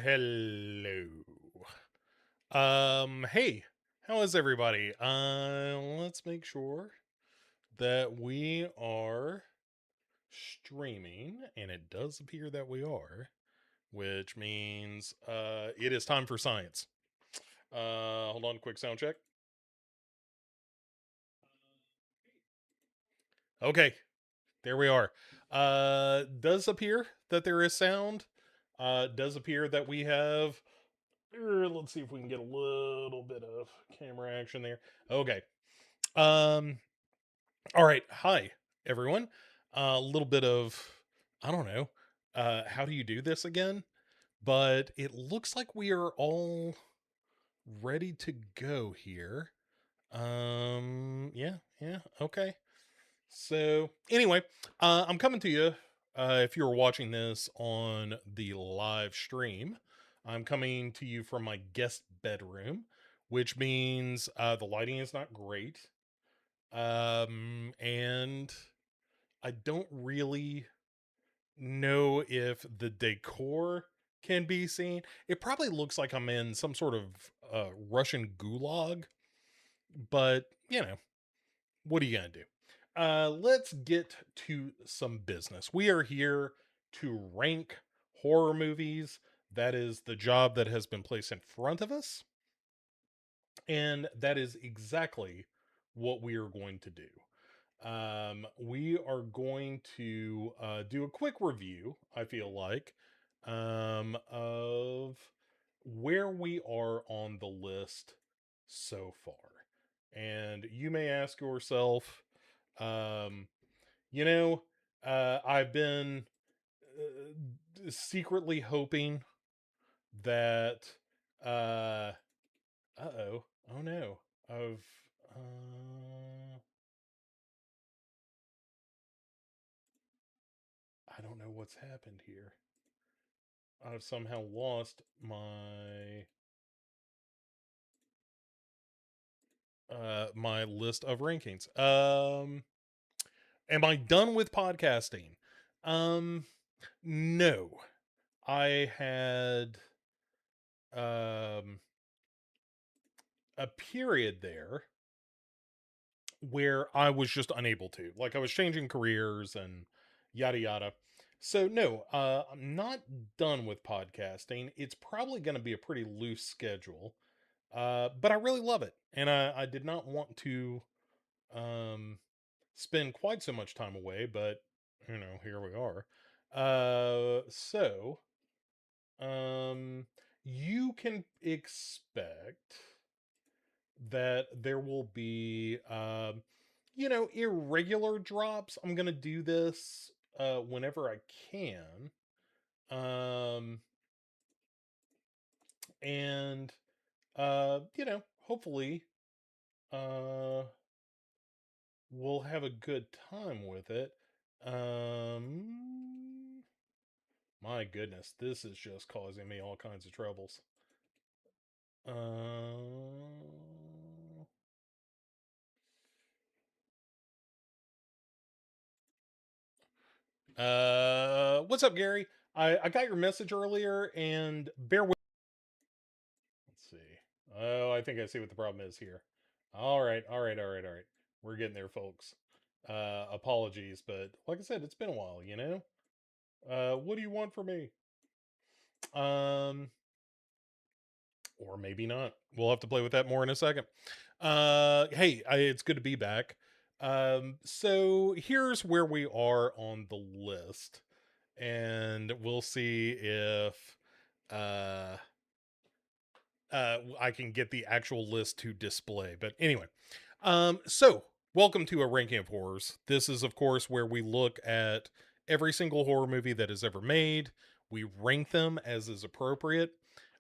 Hello. Hey, how is everybody? Let's make sure that we are streaming, and it does appear that we are, which means it is time for science. Hold on, quick sound check. Okay, there we are. Does appear that there is sound. Does appear that we have let's see if we can get a little bit of camera action there. Okay. Um all right. Hi everyone. A little bit of I don't know. How do you do this again? But it looks like we are all ready to go here. Yeah. Okay. So, anyway, I'm coming to you. If you're watching this on the live stream, I'm coming to you from my guest bedroom, which means the lighting is not great. And I don't really know if the decor can be seen. It probably looks like I'm in some sort of Russian gulag, but what are you gonna do? Let's get to some business. We are here to rank horror movies. That is the job that has been placed in front of us, and that is exactly what we are going to do. We are going to do a quick review, I feel like, of where we are on the list so far. And you may ask yourself, um, you know, I've been secretly hoping that, uh oh, oh no, of, I don't know what's happened here. I've somehow lost my list of rankings. Am I done with podcasting? Um, no. I had um a period there where I was just unable to. Like I was changing careers and yada yada. So no, I'm not done with podcasting. It's probably going to be a pretty loose schedule. But I really love it. And I did not want to um spend quite so much time away, but here we are. So you can expect that there will be irregular drops. I'm gonna do this whenever I can. Um and hopefully uh we'll have a good time with it. My goodness, this is just causing me all kinds of troubles. Uh what's up, Gary? I got your message earlier, and bear with. Let's see. Oh, I think I see what the problem is here. All right. We're getting there, folks. Apologies, but like I said, it's been a while, you know? What do you want from me? Um, or maybe not. We'll have to play with that more in a second. Hey, it's good to be back. So here's where we are on the list, and we'll see if uh I can get the actual list to display. But anyway, so welcome to a ranking of horrors. This is, of course, where we look at every single horror movie that is ever made. We rank them as is appropriate.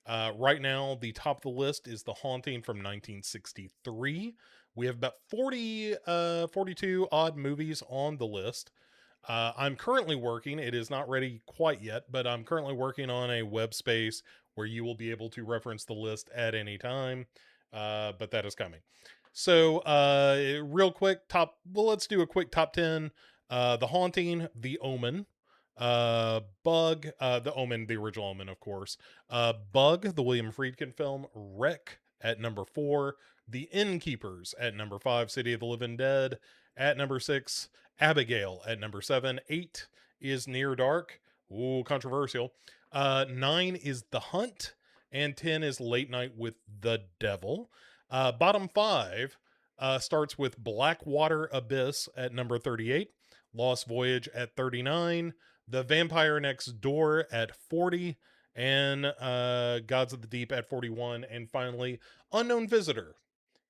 Right now, the top of the list is The Haunting from 1963. We have about 42 odd movies on the list. I'm currently working, it is not ready quite yet, but I'm currently working on a web space where you will be able to reference the list at any time. But that is coming. So, real quick, let's do a quick top 10. The Haunting, The Omen, Bug, the Omen, the original Omen, of course. Bug, the William Friedkin film. Wreck at number 4. The Innkeepers at number 5. City of the Living Dead at number 6. Abigail at number 7. 8 is Near Dark. Ooh, controversial. 9 is The Hunt, and 10 is Late Night with the Devil. Bottom 5 starts with Blackwater Abyss at number 38. Lost Voyage at 39. The Vampire Next Door at 40, and Gods of the Deep at 41, and finally Unknown Visitor,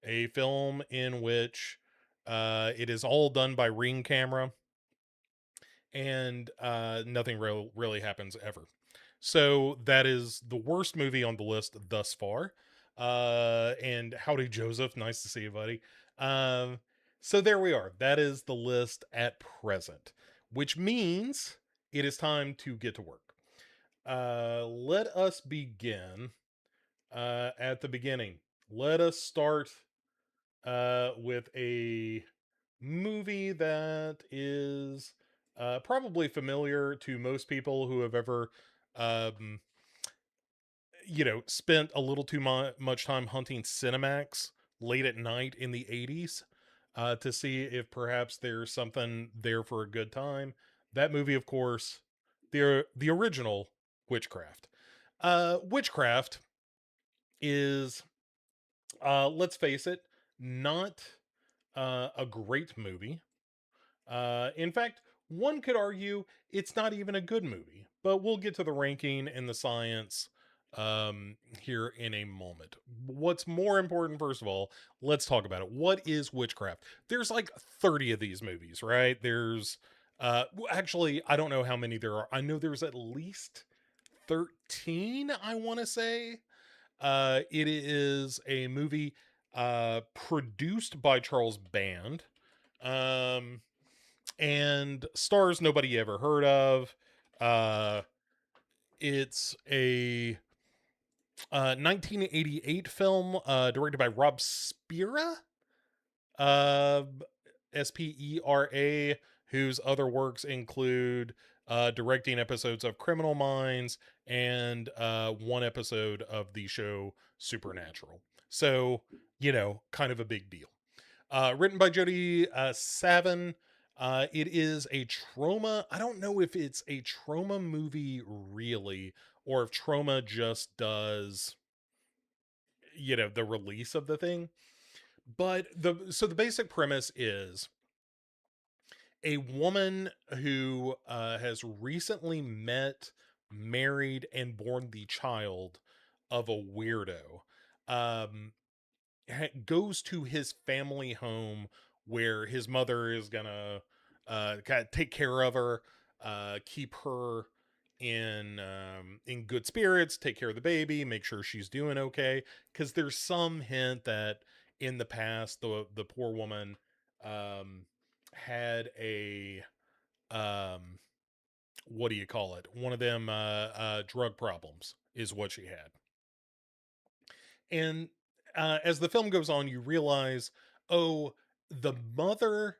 a film in which it is all done by Ring camera, and nothing really happens ever. So that is the worst movie on the list thus far. And howdy, Joseph. Nice to see you, buddy. Um, so there we are. That is the list at present, which means it is time to get to work. Let us begin at the beginning. Let us start with a movie that is probably familiar to most people who have ever, um, spent a little too much time hunting Cinemax late at night in the 80s to see if perhaps there's something there for a good time. That movie, of course, the original Witchcraft. Witchcraft is, let's face it, not a great movie. In fact, one could argue it's not even a good movie, but we'll get to the ranking and the science here in a moment. What's more important, first of all, let's talk about it. What is Witchcraft? There's like 30 of these movies, right? There's actually, I don't know how many there are. I know there's at least 13, I want to say. It is a movie produced by Charles Band. Um, and stars nobody ever heard of. Uh, it's a 1988 film directed by Rob Spera, uh, Spera, whose other works include directing episodes of Criminal Minds and one episode of the show Supernatural. So, kind of a big deal. Written by Jody Savin. It is a trauma. I don't know if it's a trauma movie really, or if trauma just does, the release of the thing. But the basic premise is a woman who has recently met, married, and born the child of a weirdo. Um, goes to his family home where his mother is gonna kind of take care of her, keep her in good spirits, take care of the baby, make sure she's doing okay. Because there's some hint that in the past the poor woman um, had a um, what do you call it? One of them drug problems is what she had. And as the film goes on, you realize, oh, the mother,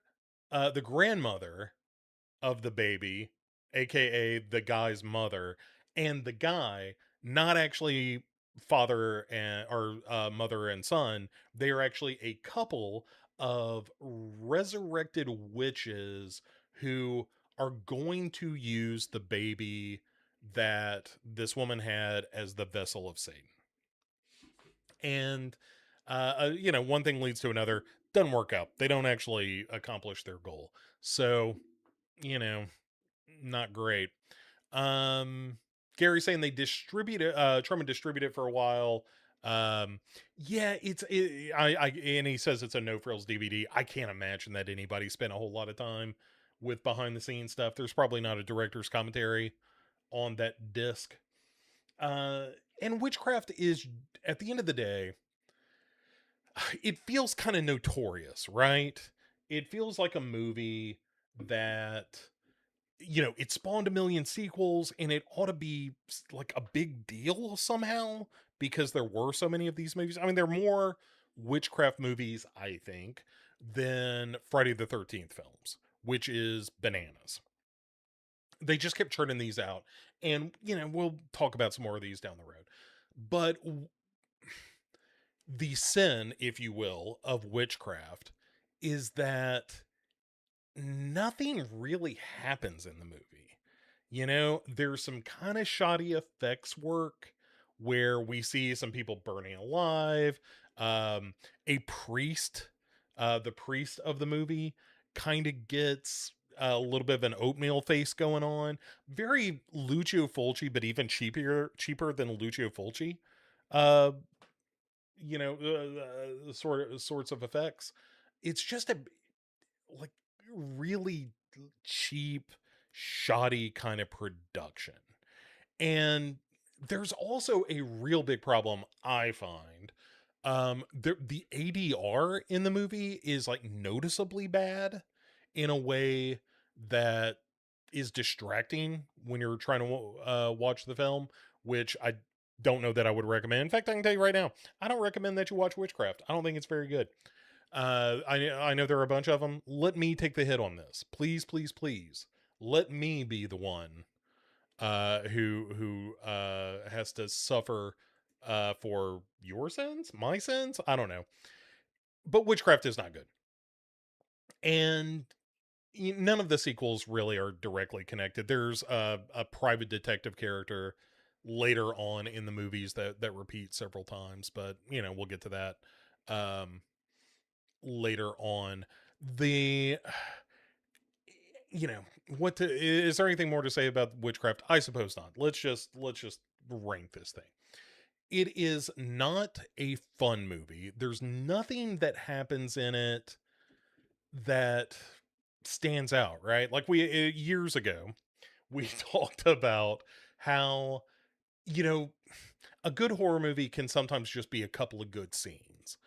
the grandmother of the baby, aka the guy's mother, and the guy, not actually father and or mother and son, they are actually a couple of resurrected witches who are going to use the baby that this woman had as the vessel of Satan. And one thing leads to another. Doesn't work out. They don't actually accomplish their goal. So, you know, not great. um Gary's saying they distribute it, Truman distributed it for a while. Yeah, and he says it's a no frills DVD. I can't imagine that anybody spent a whole lot of time with behind the scenes stuff. There's probably not a director's commentary on that disc. uh and Witchcraft is, at the end of the day, it feels kind of notorious, right? It feels like a movie that, it spawned a million sequels, and it ought to be like a big deal somehow because there were so many of these movies. I mean, there are more witchcraft movies, I think, than Friday the 13th films, which is bananas. They just kept churning these out, and we'll talk about some more of these down the road. But the sin, if you will, of witchcraft is that nothing really happens in the movie. There's some kind of shoddy effects work where we see some people burning alive. Um, a priest, the priest of the movie, kind of gets a little bit of an oatmeal face going on. Very Lucio Fulci, but even cheaper than Lucio Fulci. Uh, sorts of effects. It's just a like really cheap, shoddy kind of production. And there's also a real big problem I find. The ADR in the movie is like noticeably bad in a way that is distracting when you're trying to watch the film, which I don't know that I would recommend. In fact, I can tell you right now, I don't recommend that you watch Witchcraft. I don't think it's very good. I know there are a bunch of them. Let me take the hit on this, please, please, please. Let me be the one who has to suffer for your sins, my sins. I don't know, but Witchcraft is not good, and none of the sequels really are directly connected. There's a private detective character later on in the movies that repeats several times, but we'll get to that um later on. The you know what to is there anything more to say about Witchcraft? I suppose not. Let's just rank this thing. It is not a fun movie. There's nothing that happens in it that stands out, right? Like we years ago we talked about how you know a good horror movie can sometimes just be a couple of good scenes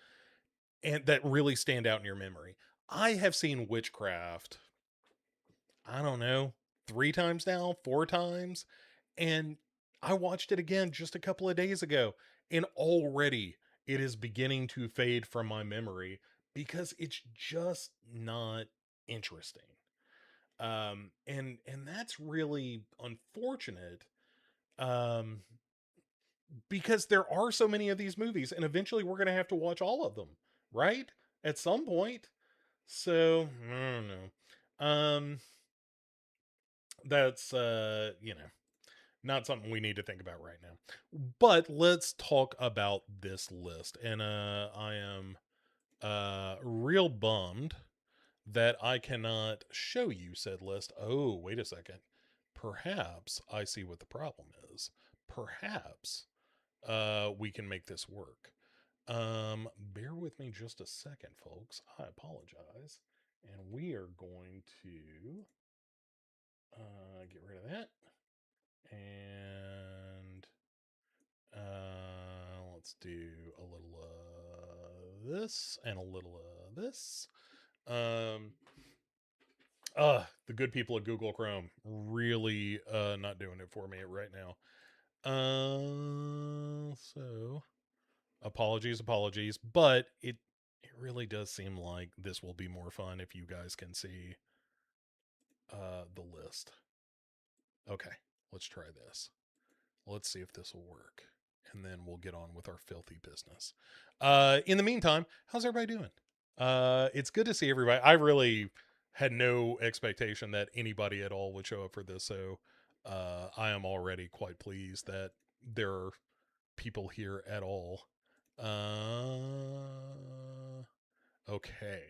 and that really stand out in your memory. I have seen Witchcraft, I don't know, 3 times now, 4 times, and I watched it again just a couple of days ago, and already it is beginning to fade from my memory because it's just not interesting. And that's really unfortunate, um, because there are so many of these movies, and eventually we're gonna have to watch all of them, right? At some point. So, I don't know. That's not something we need to think about right now. But let's talk about this list. And I am real bummed that I cannot show you said list. Oh, wait a second. Perhaps I see what the problem is. Perhaps we can make this work. Bear with me just a second, folks. I apologize. And we are going to get rid of that. And let's do a little this and a little this. Um, the good people at Google Chrome really not doing it for me right now. So apologies, but it really does seem like this will be more fun if you guys can see the list. Okay, let's try this. Let's see if this will work. And then we'll get on with our filthy business. In the meantime, how's everybody doing? It's good to see everybody. I really had no expectation that anybody at all would show up for this. So I am already quite pleased that there are people here at all. Okay.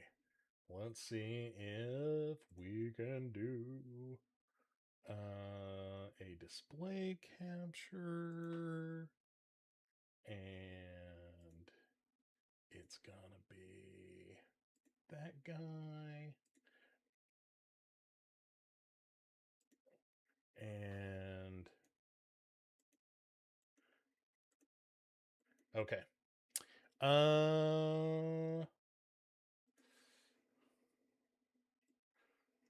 Let's see if we can do a display capture, and it's gonna be that guy, and okay. uh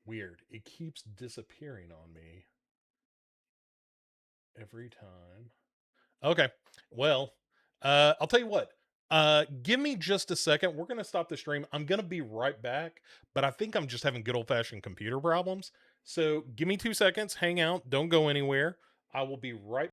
Weird, it keeps disappearing on me every time. Okay. Well, I'll tell you what. Give me just a second. We're gonna stop the stream. I'm gonna be right back, but I think I'm just having good old fashioned computer problems. So give me 2 seconds. Hang out. Don't go anywhere. I will be right